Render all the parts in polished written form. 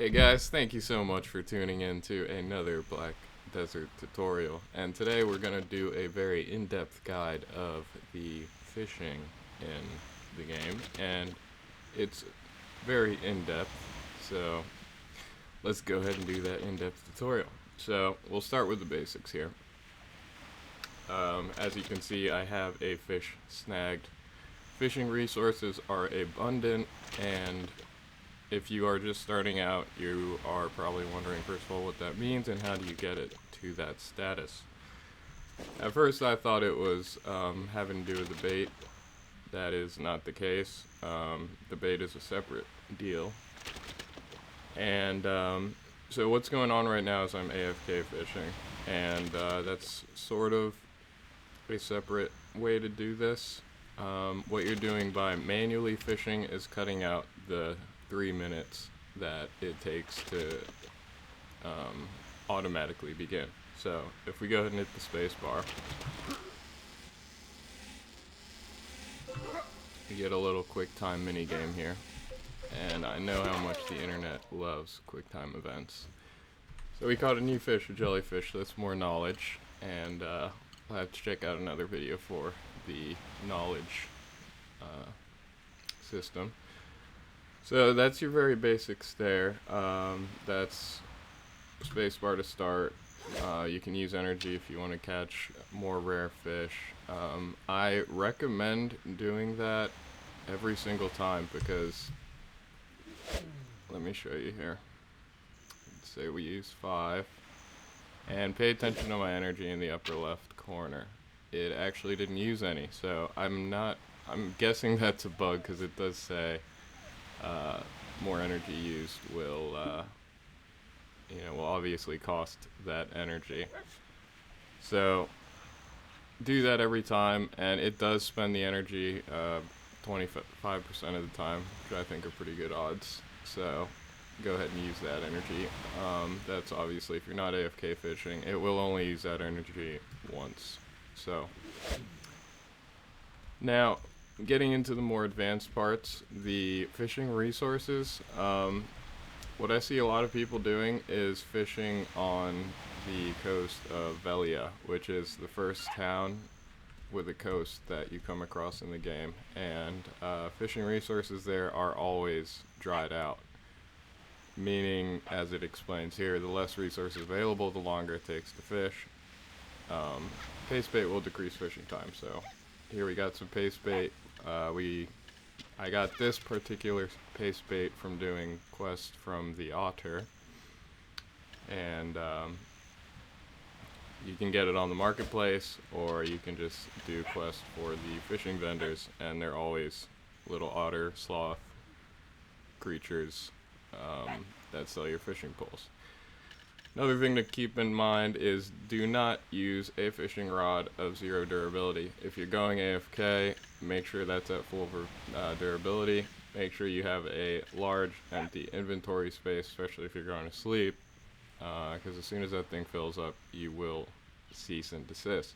Hey guys, thank you so much for tuning in to another Black Desert tutorial. And today we're going to do a very in-depth guide of the fishing in the game. And it's very in-depth, so let's go ahead and do that in-depth tutorial. So we'll start with the basics here. As you can see, I have a fish snagged. Fishing resources are abundant, and if you are just starting out, you are probably wondering, first of all, what that means and how do you get it to that status. At first I thought it was having to do with the bait. That is not the case. The bait is a separate deal. And so what's going on right now is I'm AFK fishing, and that's sort of a separate way to do this. What you're doing by manually fishing is cutting out the 3 minutes that it takes to automatically begin. So if we go ahead and hit the space bar, you get a little QuickTime mini game here, and I know how much the internet loves QuickTime events. So we caught a new fish, a jellyfish. That's more knowledge, and I'll have to check out another video for the knowledge system. So that's your very basics there. That's spacebar to start. You can use energy if you want to catch more rare fish. I recommend doing that every single time because, let me show you here. Let's say we use 5. And pay attention to my energy in the upper left corner. It actually didn't use any, so I'm guessing that's a bug because it does say more energy used will will obviously cost that energy. So do that every time, and it does spend the energy 25% of the time, which I think are pretty good odds. So go ahead and use that energy. That's obviously, if you're not AFK fishing, it will only use that energy once. So now, getting into the more advanced parts, the fishing resources, what I see a lot of people doing is fishing on the coast of Velia, which is the first town with a coast that you come across in the game, and fishing resources there are always dried out, meaning, as it explains here, the less resources available, the longer it takes to fish. Paste bait will decrease fishing time, so here we got some paste bait. I got this particular paste bait from doing quests from the Otter, and you can get it on the marketplace, or you can just do quests for the fishing vendors, and they're always little otter, sloth creatures that sell your fishing poles. Another thing to keep in mind is do not use a fishing rod of 0 durability. If you're going AFK, make sure that's at full durability. Make sure you have a large empty inventory space, especially if you're going to sleep, because as soon as that thing fills up, you will cease and desist.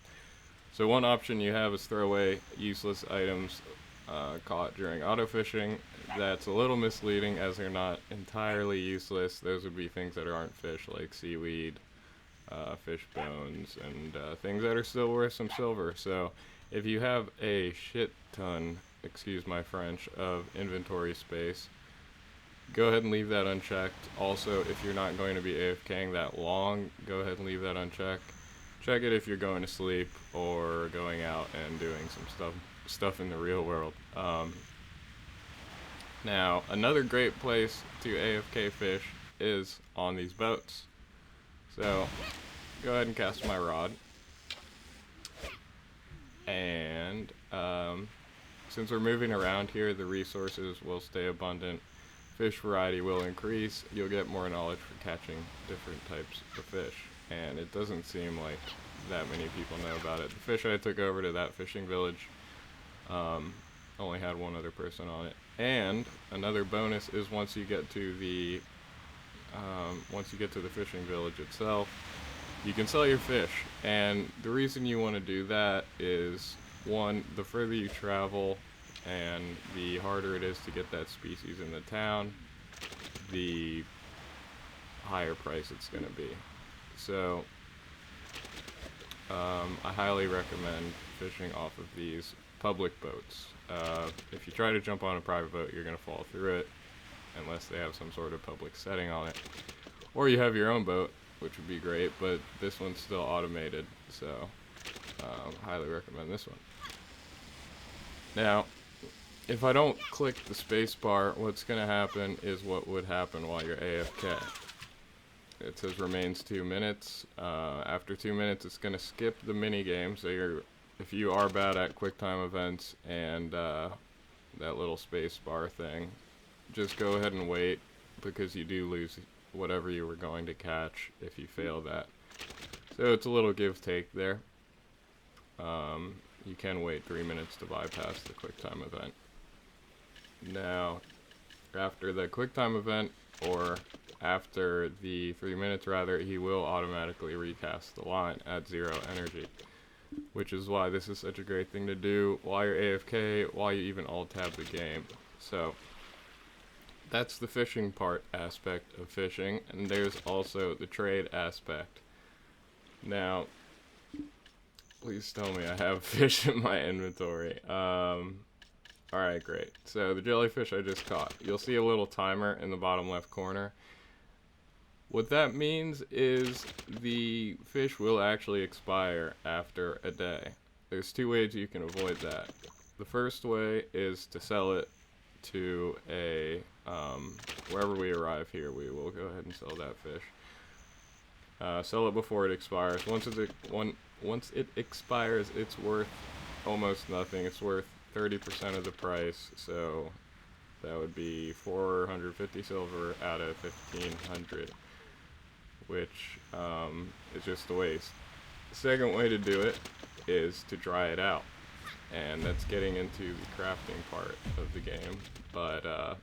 So one option you have is throw away useless items caught during auto fishing. That's a little misleading as they're not entirely useless. Those would be things that aren't fish, like seaweed, fish bones, and things that are still worth some silver. So if you have a shit ton, excuse my French, of inventory space, go ahead and leave that unchecked. Also, if you're not going to be AFKing that long, go ahead and leave that unchecked. Check it if you're going to sleep or going out and doing some stuff in the real world. Now, another great place to AFK fish is on these boats. So, go ahead and cast my rod. And since we're moving around here, the resources will stay abundant. Fish variety will increase. You'll get more knowledge for catching different types of fish. And it doesn't seem like that many people know about it. The fish I took over to that fishing village only had one other person on it. And another bonus is once you get to the fishing village itself, you can sell your fish. And the reason you want to do that is, one, the further you travel and the harder it is to get that species in the town, the higher price it's going to be. So I highly recommend fishing off of these public boats. If you try to jump on a private boat, you're going to fall through it unless they have some sort of public setting on it. Or you have your own boat, which would be great, but this one's still automated, so highly recommend this one. Now, if I don't click the space bar, what's going to happen is what would happen while you're AFK. It says remains 2 minutes. After 2 minutes, it's going to skip the mini game. So if you are bad at QuickTime events and that little space bar thing, just go ahead and wait, because you do lose whatever you were going to catch if you fail that. So it's a little give-take there. You can wait 3 minutes to bypass the QuickTime event. Now, after the QuickTime event, or after the 3 minutes rather, he will automatically recast the line at 0 energy, which is why this is such a great thing to do while you're AFK, while you even alt-tab the game. So that's the fishing aspect of fishing, and there's also the trade aspect. Now, please tell me I have fish in my inventory. Alright, great. So the jellyfish I just caught. You'll see a little timer in the bottom left corner. What that means is the fish will actually expire after a day. There's 2 ways you can avoid that. The first way is to sell it to a, wherever we arrive here, we will go ahead and sell that fish. Sell it before it expires. Once it expires, it's worth almost nothing. It's worth 30% of the price, so that would be 450 silver out of 1500, which is just a waste. The second way to do it is to dry it out, and that's getting into the crafting part of the game, but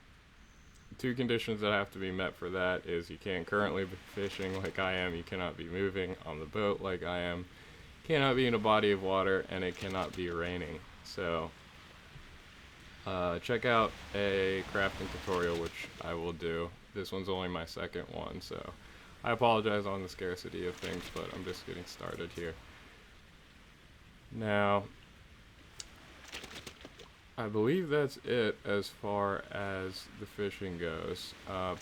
2 conditions that have to be met for that is you can't currently be fishing like I am, you cannot be moving on the boat like I am, cannot be in a body of water, and it cannot be raining. So check out a crafting tutorial, which I will do. This one's only my second one, so I apologize on the scarcity of things, but I'm just getting started here. Now, I believe that's it as far as the fishing goes.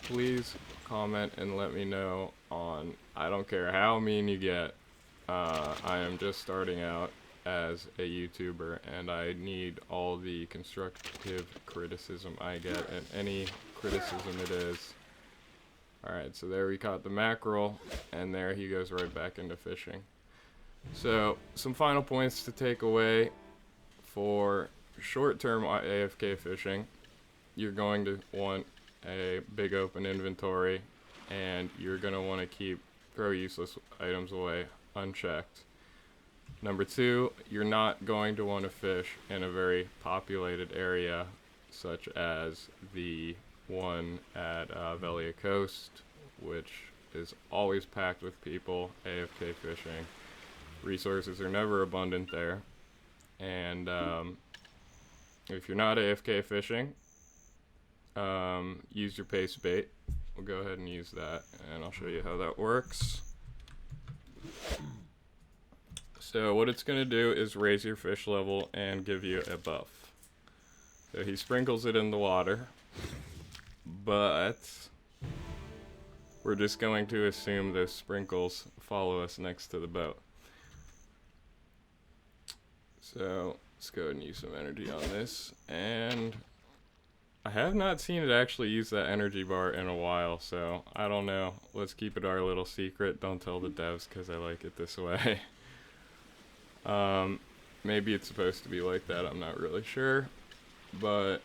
Please comment and let me know on, I don't care how mean you get, I am just starting out as a YouTuber, and I need all the constructive criticism I get, and any criticism it is. Alright, so there we caught the mackerel, and there he goes right back into fishing. So, some final points to take away for short-term AFK fishing. You're going to want a big open inventory, and you're going to want to throw useless items away unchecked. Number 2, you're not going to want to fish in a very populated area, such as the one at Velia Coast, which is always packed with people AFK fishing. Resources are never abundant there, and if you're not AFK fishing, use your paste bait. We'll go ahead and use that, and I'll show you how that works. So what it's going to do is raise your fish level and give you a buff. So he sprinkles it in the water, but we're just going to assume those sprinkles follow us next to the boat. So let's go ahead and use some energy on this, and I have not seen it actually use that energy bar in a while, so I don't know. Let's keep it our little secret. Don't tell the devs, because I like it this way. Maybe it's supposed to be like that, I'm not really sure, but,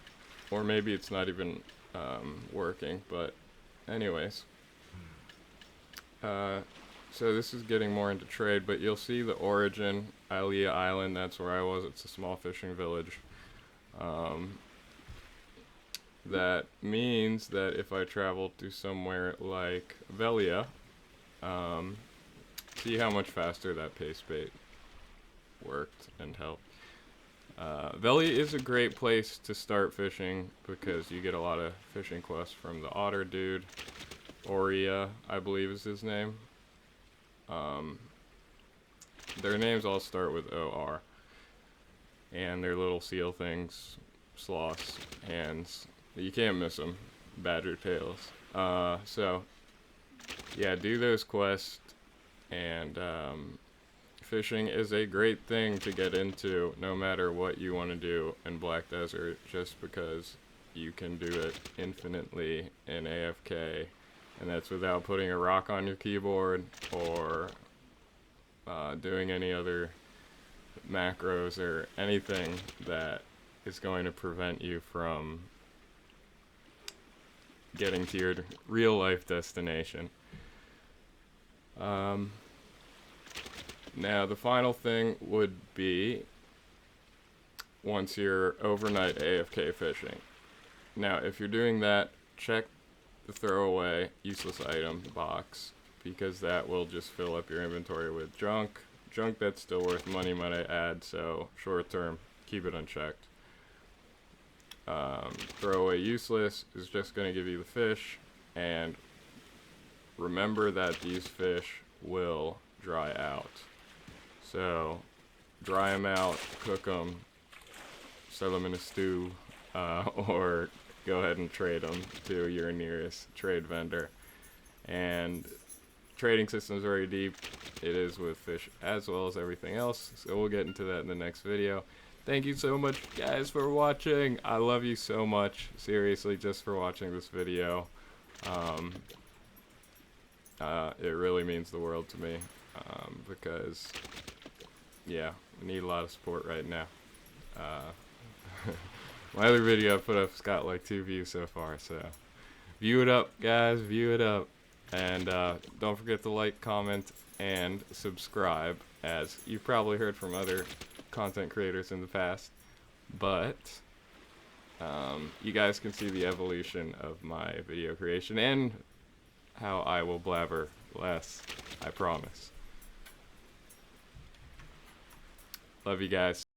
or maybe it's not even working, but anyways. So this is getting more into trade, but you'll see the origin, Ilea Island, that's where I was. It's a small fishing village. That means that if I travel to somewhere like Velia, see how much faster that paste bait worked and helped. Velia is a great place to start fishing because you get a lot of fishing quests from the otter dude. Oria, I believe is his name. Their names all start with O-R. And they're little seal things, sloths, hands. You can't miss them. Badger tails. So, yeah, do those quests. And fishing is a great thing to get into no matter what you want to do in Black Desert, just because you can do it infinitely in AFK, and that's without putting a rock on your keyboard or doing any other macros or anything that is going to prevent you from getting to your real life destination. Now the final thing would be once you're overnight AFK fishing. Now if you're doing that, check the throwaway useless item box, because that will just fill up your inventory with junk that's still worth money, might I add, so short term, keep it unchecked. Throwaway useless is just going to give you the fish, and remember that these fish will dry out. So dry them out, cook them, sell them in a stew, or go ahead and trade them to your nearest trade vendor. And trading system is very deep. It is with fish as well as everything else, so we'll get into that in the next video. Thank you so much, guys, for watching. I love you so much, seriously, just for watching this video. It really means the world to me, because, yeah, I need a lot of support right now. My other video I put up's got like 2 views so far, so view it up, guys, view it up. And don't forget to like, comment, and subscribe, as you've probably heard from other content creators in the past. But you guys can see the evolution of my video creation and how I will blabber less, I promise. Love you guys.